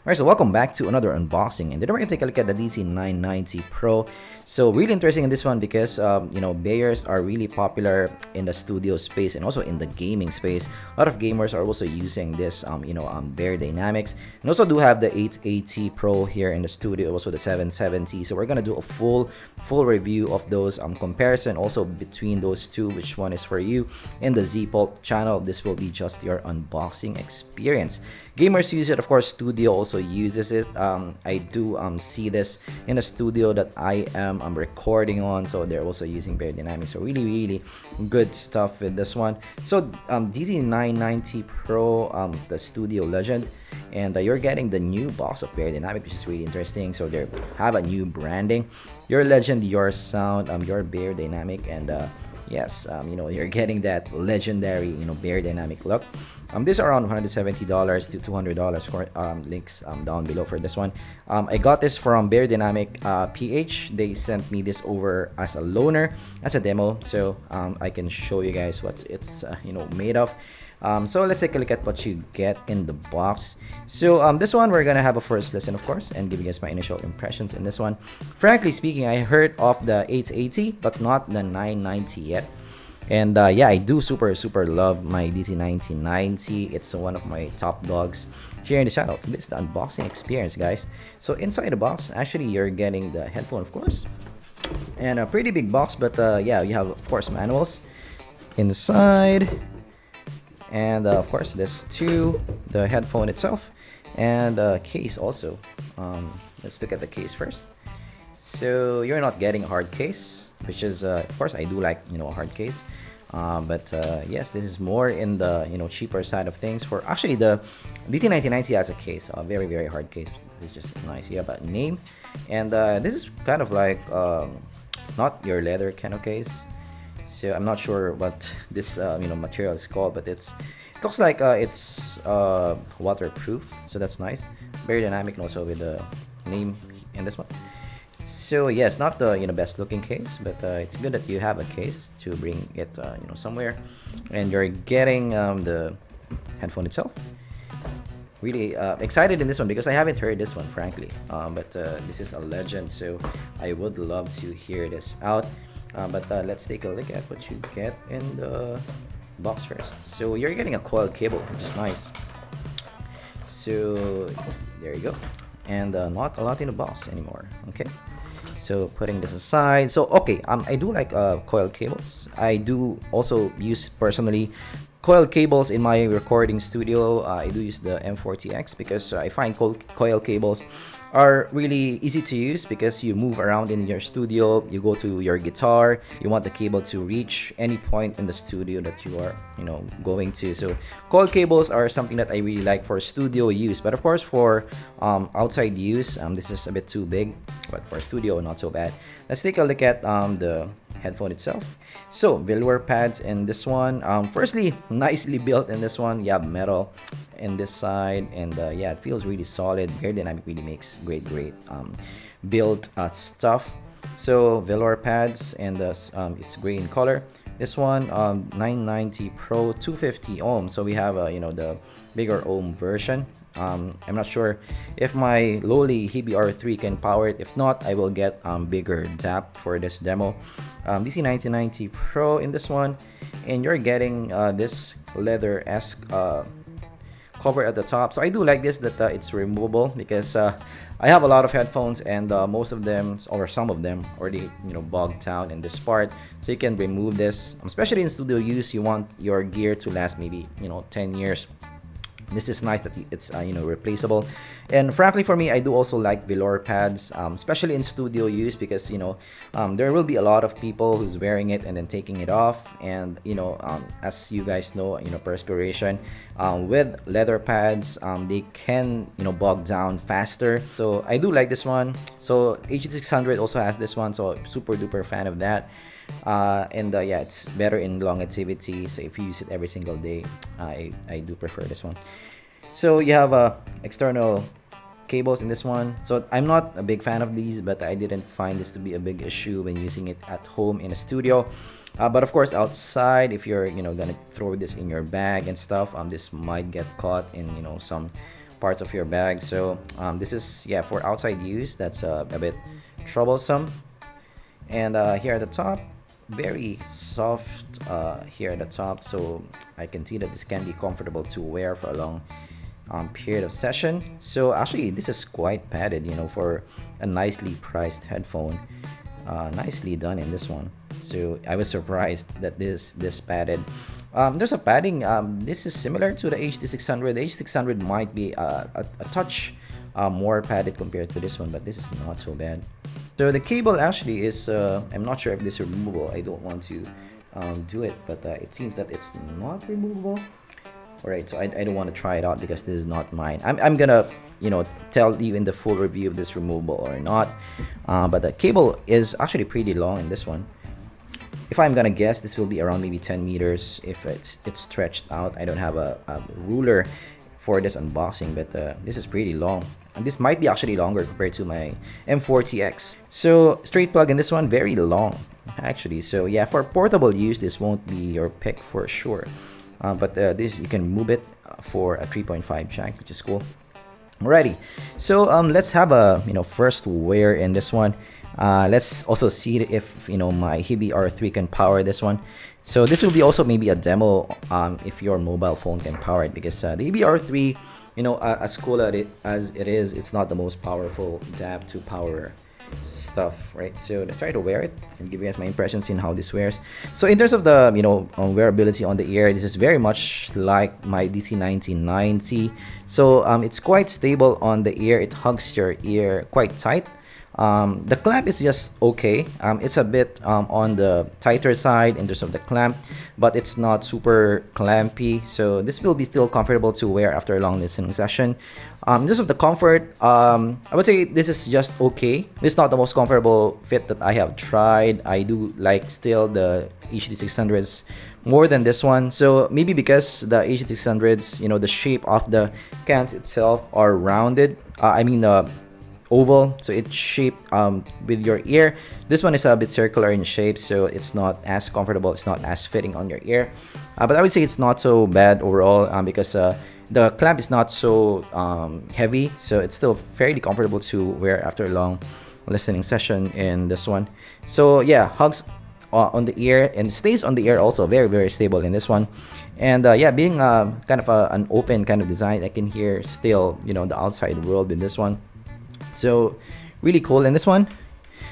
Alright, so welcome back to another unboxing, and today we're gonna take a look at the DC990 Pro. So really interesting in this one because Bayers are really popular in the studio space and also in the gaming space. A lot of gamers are also using this Beyerdynamics, and also do have the 880 Pro here in the studio, also the 770. So we're gonna do a full review of those comparison also between those two, which one is for you. In the zpoltunboxing channel, this will be just your unboxing experience. Gamers use it, of course. Studio also uses it. I do see this in a studio that I am recording on, so they're also using Beyerdynamic. So really good stuff with this one. So DC990 Pro, the Studio Legend, and you're getting the new box of Beyerdynamic, which is really interesting. So they have a new branding. Your Legend, your sound, your Beyerdynamic, and yes, you're getting that legendary Beyerdynamic look. These are around $170 to $200 for links down below for this one. I got this from Beyerdynamic PH. They sent me this over as a loaner, as a demo, so I can show you guys what it's made of. So let's take a look at what you get in the box. So this one we're gonna have a first listen, of course, and give you guys my initial impressions in this one. Frankly speaking, I heard of the 880 but not the 990 yet. And yeah, I do super love my DC990. It's one of my top dogs here in the channel. So this is the unboxing experience, guys. So inside the box, actually you're getting the headphone, of course, and a pretty big box, but yeah, you have, of course, manuals inside, and of course this too, the headphone itself, and case also. Let's look at the case first. So you're not getting a hard case, which is of course I do like a hard case, but yes, this is more in the cheaper side of things. For actually the DC990 has a case, a very hard case. It's just nice. You have a name, and this is kind of like not your leather kind of case. So I'm not sure what this material is called, but it looks like it's waterproof, so that's nice. Beyerdynamic, and also with the name in this one. So yes, not the best looking case, but it's good that you have a case to bring it somewhere. And you're getting the headphone itself. Really excited in this one because I haven't heard this one, frankly, but this is a legend, so I would love to hear this out. But let's take a look at what you get in the box first. So you're getting a coil cable, which is nice. So there you go, and not a lot in the box anymore. Okay, so putting this aside, so okay, I do like coil cables. I do also use personally coil cables in my recording studio. I do use the M40X because I find coil cables are really easy to use because you move around in your studio, you go to your guitar, you want the cable to reach any point in the studio that you are going to. So coil cables are something that I really like for studio use, but of course for outside use, this is a bit too big, but for studio, not so bad. Let's take a look at the headphone itself. So velour pads in this one. Firstly, nicely built in this one. You have metal in this side, and yeah, it feels really solid. Beyerdynamic really makes great built stuff. So velour pads, and it's gray in color. This one 990 Pro 250 ohm, so we have the bigger ohm version. I'm not sure if my lowly HBR3 can power it. If not, I will get bigger DAP for this demo. DC990 Pro in this one, and you're getting this leather-esque cover at the top. So I do like this, that it's removable, because I have a lot of headphones, and most of them, or some of them, already bogged down in this part. So you can remove this, especially in studio use. You want your gear to last maybe 10 years. This is nice that it's replaceable. And frankly, for me, I do also like velour pads, especially in studio use, because there will be a lot of people who's wearing it and then taking it off, and as you guys know, perspiration with leather pads, they can bog down faster. So I do like this one. So HT600 also has this one, so super duper fan of that. And yeah, it's better in longevity, so if you use it every single day, I do prefer this one. So you have external cables in this one. So I'm not a big fan of these, but I didn't find this to be a big issue when using it at home in a studio. But of course outside, if you're gonna throw this in your bag and stuff, this might get caught in some parts of your bag. So this is, yeah, for outside use. That's a bit troublesome. And here at the top, very soft here at the top, so I can see that this can be comfortable to wear for a long period of session. So actually this is quite padded, you know, for a nicely priced headphone. Nicely done in this one. So I was surprised that this padded. There's a padding. This is similar to the HD600. The HD600 might be a touch more padded compared to this one, but this is not so bad. So the cable actually is, I'm not sure if this is removable. I don't want to do it, but it seems that it's not removable. Alright, so I don't want to try it out because this is not mine. I'm gonna, you know, tell you in the full review if this is removable or not. But the cable is actually pretty long in this one. If I'm gonna guess, this will be around maybe 10 meters if it's stretched out. I don't have a ruler for this unboxing, but this is pretty long. And this might be actually longer compared to my M40X. So straight plug in this one, very long actually. So yeah, for portable use, this won't be your pick for sure. But this, you can move it for a 3.5 jack, which is cool. Alrighty, so let's have a, you know, first wear in this one. Let's also see if, you know, my Hebe R3 can power this one. So this will be also maybe a demo if your mobile phone can power it, because the Hebe R3, you know, as cool as it is, it's not the most powerful DAB to power stuff, right? So let's try to wear it and give you guys my impressions in how this wears. So in terms of the, you know, wearability on the ear, this is very much like my DC1990. So it's quite stable on the ear. It hugs your ear quite tight. The clamp is just okay. It's a bit on the tighter side in terms of the clamp, but it's not super clampy. So this will be still comfortable to wear after a long listening session. In terms of the comfort, I would say this is just okay. This is not the most comfortable fit that I have tried. I do like still the HD600s more than this one. So maybe because the HD600s, you know, the shape of the cans itself are rounded. Oval, so it's shaped with your ear. This one is a bit circular in shape, so it's not as comfortable, it's not as fitting on your ear, but I would say it's not so bad overall because the clamp is not so heavy, so it's still fairly comfortable to wear after a long listening session in this one. So yeah, hugs on the ear and stays on the ear also, very, very stable in this one. And yeah, being kind of an open kind of design, I can hear still, you know, the outside world in this one. So really cool in this one.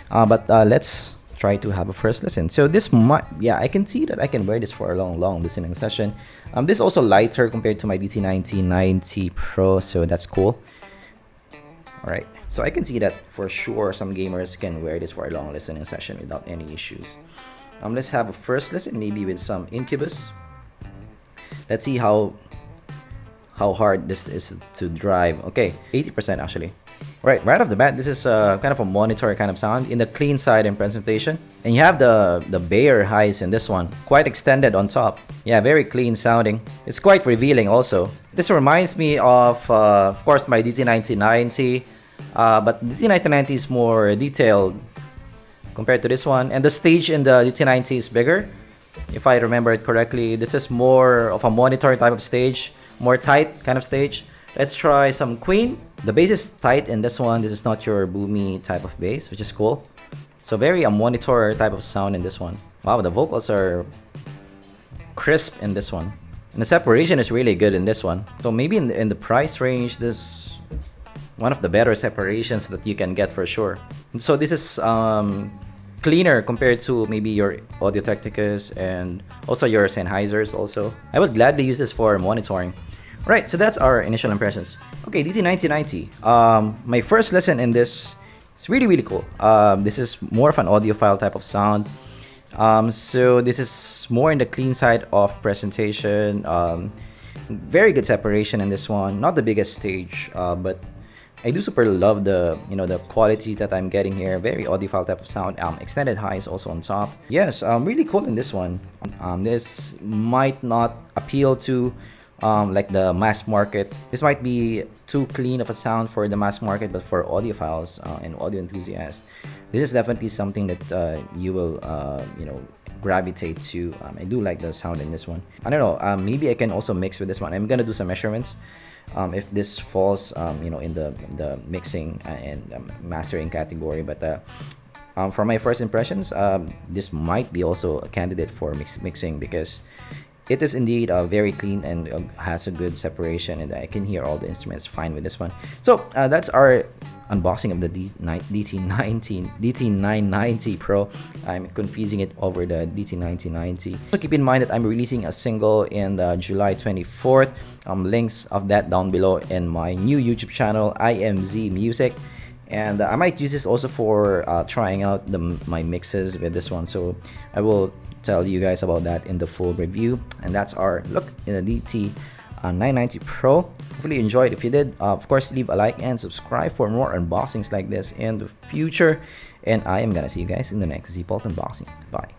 But let's try to have a first listen. So this might, yeah, I can see that I can wear this for a long listening session. This is also lighter compared to my DC1990 Pro, so that's cool. Alright, so I can see that for sure some gamers can wear this for a long listening session without any issues. Let's have a first listen, maybe with some Incubus. Let's see how hard this is to drive. Okay, 80% actually. Right off the bat, this is kind of a monitor kind of sound in the clean side in presentation. And you have the Bayer highs in this one, quite extended on top. Yeah, very clean sounding. It's quite revealing also. This reminds me of course, my DC1990, but the DC1990 is more detailed compared to this one. And the stage in the DC90 is bigger, if I remember it correctly. This is more of a monitor type of stage, more tight kind of stage. Let's try some Queen. The bass is tight in this one. This is not your boomy type of bass, which is cool. So very a monitor type of sound in this one. Wow, the vocals are crisp in this one. And the separation is really good in this one. So maybe in the price range, this is one of the better separations that you can get for sure. So this is cleaner compared to maybe your Audio-Technicas and also your Sennheisers also. I would gladly use this for monitoring. Right, so that's our initial impressions. Okay, DC1990. My first lesson in this is really cool. This is more of an audiophile type of sound. So this is more in the clean side of presentation. Very good separation in this one. Not the biggest stage, but I do super love the the quality that I'm getting here. Very audiophile type of sound. Extended highs also on top. Yes, really cool in this one. This might not appeal to like the mass market. This might be too clean of a sound for the mass market, but for audiophiles and audio enthusiasts, this is definitely something that you will gravitate to. I do like the sound in this one. I don't know, maybe I can also mix with this one. I'm gonna do some measurements. if this falls in the mixing and mastering category. But for my first impressions, this might be also a candidate for mixing, because it is indeed very clean and has a good separation, and I can hear all the instruments fine with this one. So that's our unboxing of the DT990 Pro. I'm confusing it over the DT1990. So keep in mind that I'm releasing a single in July 24th. Links of that down below in my new YouTube channel, IMZ Music. And I might use this also for trying out my mixes with this one. So I will tell you guys about that in the full review. And that's our look in the DT990 Pro. Hopefully you enjoyed. If you did, of course, leave a like and subscribe for more unboxings like this in the future. And I am gonna see you guys in the next zpoltunboxing. Bye.